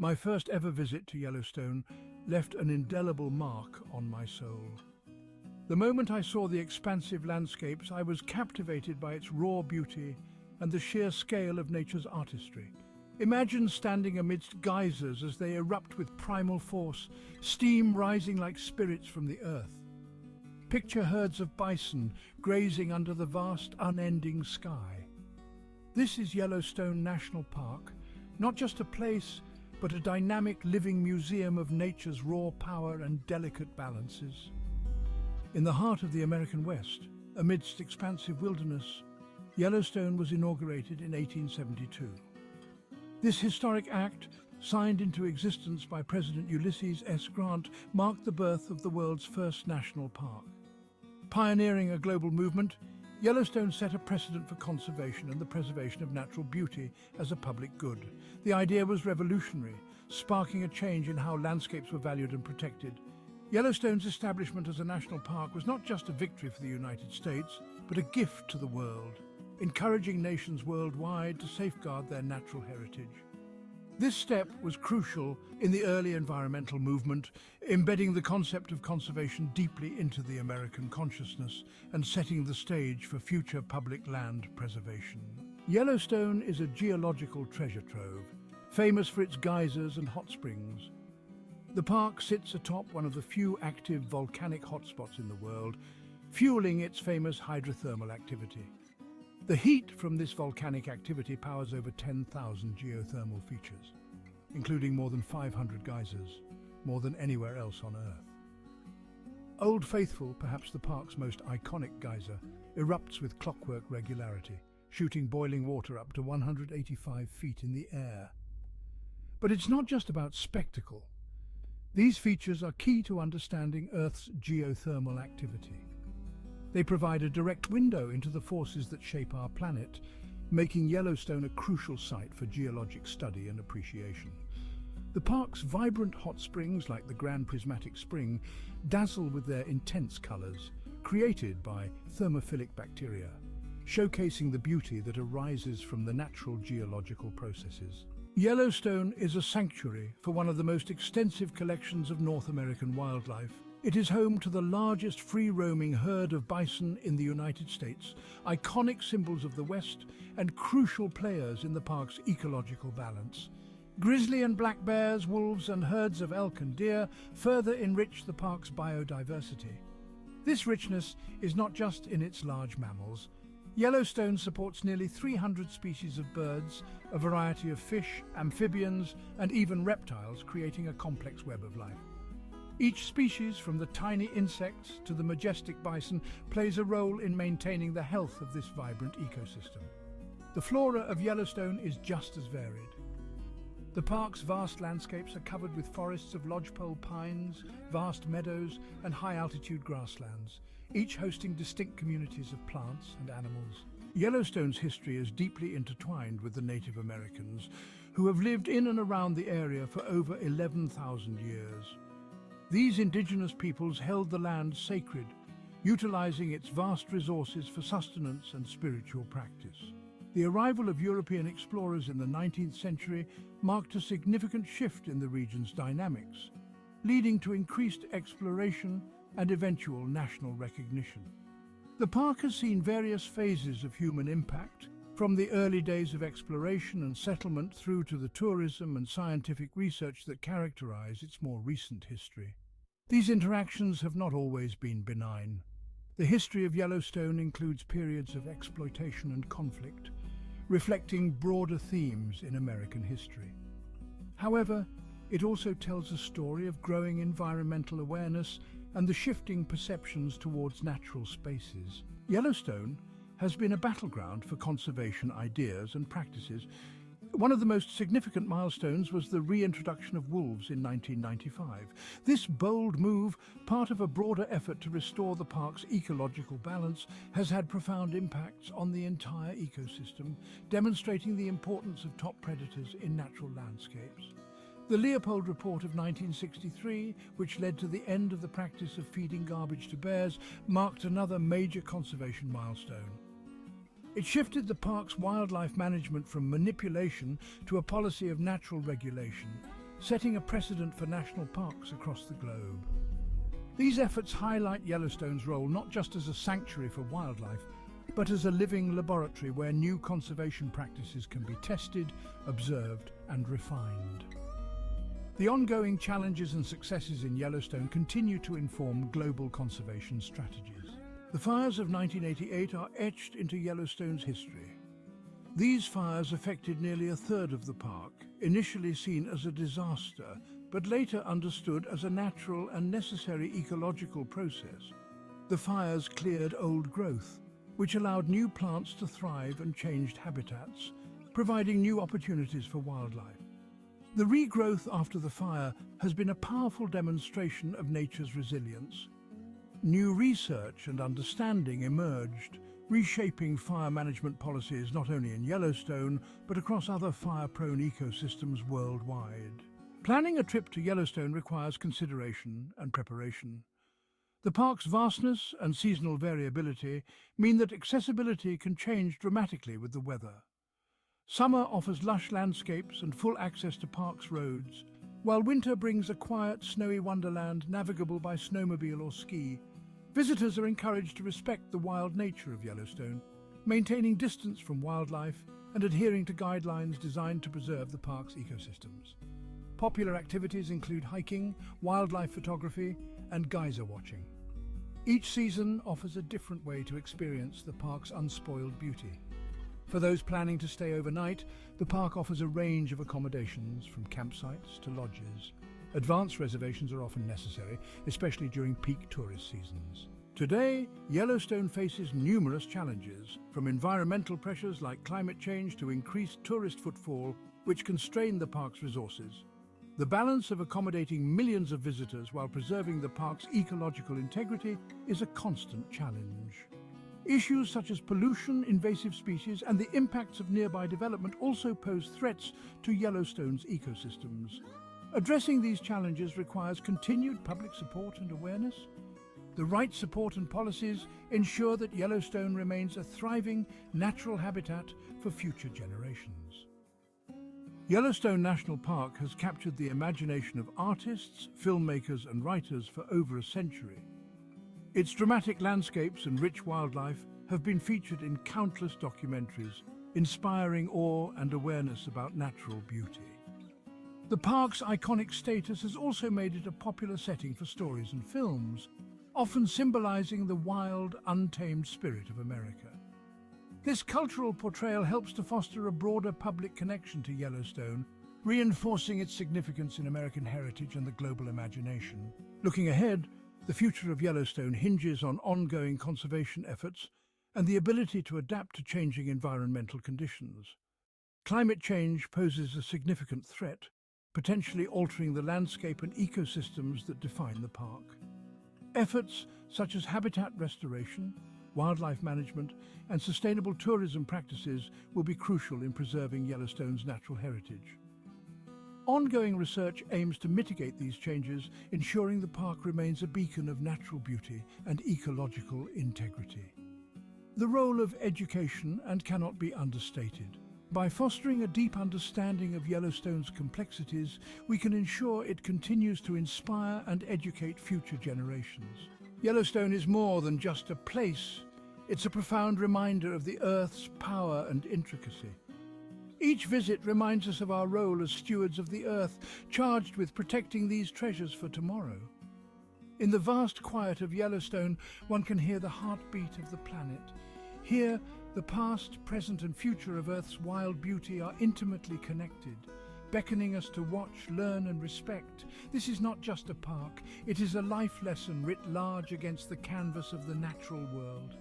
My first ever visit to Yellowstone left an indelible mark on my soul. The moment I saw the expansive landscapes, I was captivated by its raw beauty and the sheer scale of nature's artistry. Imagine standing amidst geysers as they erupt with primal force, steam rising like spirits from the earth. Picture herds of bison grazing under the vast, unending sky. This is Yellowstone National Park, not just a place, but a dynamic living museum of nature's raw power and delicate balances. In the heart of the American West, amidst expansive wilderness, Yellowstone was inaugurated in 1872. This historic act, signed into existence by President Ulysses S. Grant, marked the birth of the world's first national park. Pioneering a global movement, Yellowstone set a precedent for conservation and the preservation of natural beauty as a public good. The idea was revolutionary, sparking a change in how landscapes were valued and protected. Yellowstone's establishment as a national park was not just a victory for the United States, but a gift to the world, encouraging nations worldwide to safeguard their natural heritage. This step was crucial in the early environmental movement, embedding the concept of conservation deeply into the American consciousness and setting the stage for future public land preservation. Yellowstone is a geological treasure trove, famous for its geysers and hot springs. The park sits atop one of the few active volcanic hotspots in the world, fueling its famous hydrothermal activity. The heat from this volcanic activity powers over 10,000 geothermal features, including more than 500 geysers, more than anywhere else on Earth. Old Faithful, perhaps the park's most iconic geyser, erupts with clockwork regularity, shooting boiling water up to 185 feet in the air. But it's not just about spectacle. These features are key to understanding Earth's geothermal activity. They provide a direct window into the forces that shape our planet, making Yellowstone a crucial site for geologic study and appreciation. The park's vibrant hot springs, like the Grand Prismatic Spring, dazzle with their intense colors, created by thermophilic bacteria, showcasing the beauty that arises from the natural geological processes. Yellowstone is a sanctuary for one of the most extensive collections of North American wildlife. It is home to the largest free-roaming herd of bison in the United States, iconic symbols of the West and crucial players in the park's ecological balance. Grizzly and black bears, wolves and herds of elk and deer further enrich the park's biodiversity. This richness is not just in its large mammals. Yellowstone supports nearly 300 species of birds, a variety of fish, amphibians and even reptiles, creating a complex web of life. Each species, from the tiny insects to the majestic bison, plays a role in maintaining the health of this vibrant ecosystem. The flora of Yellowstone is just as varied. The park's vast landscapes are covered with forests of lodgepole pines, vast meadows, and high-altitude grasslands, each hosting distinct communities of plants and animals. Yellowstone's history is deeply intertwined with the Native Americans, who have lived in and around the area for over 11,000 years. These indigenous peoples held the land sacred, utilizing its vast resources for sustenance and spiritual practice. The arrival of European explorers in the 19th century marked a significant shift in the region's dynamics, leading to increased exploration and eventual national recognition. The park has seen various phases of human impact, from the early days of exploration and settlement through to the tourism and scientific research that characterize its more recent history. These interactions have not always been benign. The history of Yellowstone includes periods of exploitation and conflict, reflecting broader themes in American history. However, it also tells a story of growing environmental awareness and the shifting perceptions towards natural spaces. Yellowstone has been a battleground for conservation ideas and practices. One of the most significant milestones was the reintroduction of wolves in 1995. This bold move, part of a broader effort to restore the park's ecological balance, has had profound impacts on the entire ecosystem, demonstrating the importance of top predators in natural landscapes. The Leopold Report of 1963, which led to the end of the practice of feeding garbage to bears, marked another major conservation milestone. It shifted the park's wildlife management from manipulation to a policy of natural regulation, setting a precedent for national parks across the globe. These efforts highlight Yellowstone's role not just as a sanctuary for wildlife, but as a living laboratory where new conservation practices can be tested, observed, and refined. The ongoing challenges and successes in Yellowstone continue to inform global conservation strategies. The fires of 1988 are etched into Yellowstone's history. These fires affected nearly a third of the park, initially seen as a disaster, but later understood as a natural and necessary ecological process. The fires cleared old growth, which allowed new plants to thrive and changed habitats, providing new opportunities for wildlife. The regrowth after the fire has been a powerful demonstration of nature's resilience. New research and understanding emerged, reshaping fire management policies not only in Yellowstone, but across other fire-prone ecosystems worldwide. Planning a trip to Yellowstone requires consideration and preparation. The park's vastness and seasonal variability mean that accessibility can change dramatically with the weather. Summer offers lush landscapes and full access to park's roads, while winter brings a quiet, snowy wonderland navigable by snowmobile or ski. Visitors are encouraged to respect the wild nature of Yellowstone, maintaining distance from wildlife and adhering to guidelines designed to preserve the park's ecosystems. Popular activities include hiking, wildlife photography, and geyser watching. Each season offers a different way to experience the park's unspoiled beauty. For those planning to stay overnight, the park offers a range of accommodations, from campsites to lodges. Advance reservations are often necessary, especially during peak tourist seasons. Today, Yellowstone faces numerous challenges, from environmental pressures like climate change to increased tourist footfall, which constrain the park's resources. The balance of accommodating millions of visitors while preserving the park's ecological integrity is a constant challenge. Issues such as pollution, invasive species, and the impacts of nearby development also pose threats to Yellowstone's ecosystems. Addressing these challenges requires continued public support and awareness. The right support and policies ensure that Yellowstone remains a thriving natural habitat for future generations. Yellowstone National Park has captured the imagination of artists, filmmakers, and writers for over a century. Its dramatic landscapes and rich wildlife have been featured in countless documentaries, inspiring awe and awareness about natural beauty. The park's iconic status has also made it a popular setting for stories and films, often symbolizing the wild, untamed spirit of America. This cultural portrayal helps to foster a broader public connection to Yellowstone, reinforcing its significance in American heritage and the global imagination. Looking ahead, the future of Yellowstone hinges on ongoing conservation efforts and the ability to adapt to changing environmental conditions. Climate change poses a significant threat, potentially altering the landscape and ecosystems that define the park. Efforts such as habitat restoration, wildlife management, and sustainable tourism practices will be crucial in preserving Yellowstone's natural heritage. Ongoing research aims to mitigate these changes, ensuring the park remains a beacon of natural beauty and ecological integrity. The role of education cannot be understated. By fostering a deep understanding of Yellowstone's complexities, we can ensure it continues to inspire and educate future generations. Yellowstone is more than just a place. It's a profound reminder of the Earth's power and intricacy. Each visit reminds us of our role as stewards of the Earth, charged with protecting these treasures for tomorrow. In the vast quiet of Yellowstone, one can hear the heartbeat of the planet. Here, the past, present, and future of Earth's wild beauty are intimately connected, beckoning us to watch, learn, and respect. This is not just a park, it is a life lesson writ large against the canvas of the natural world.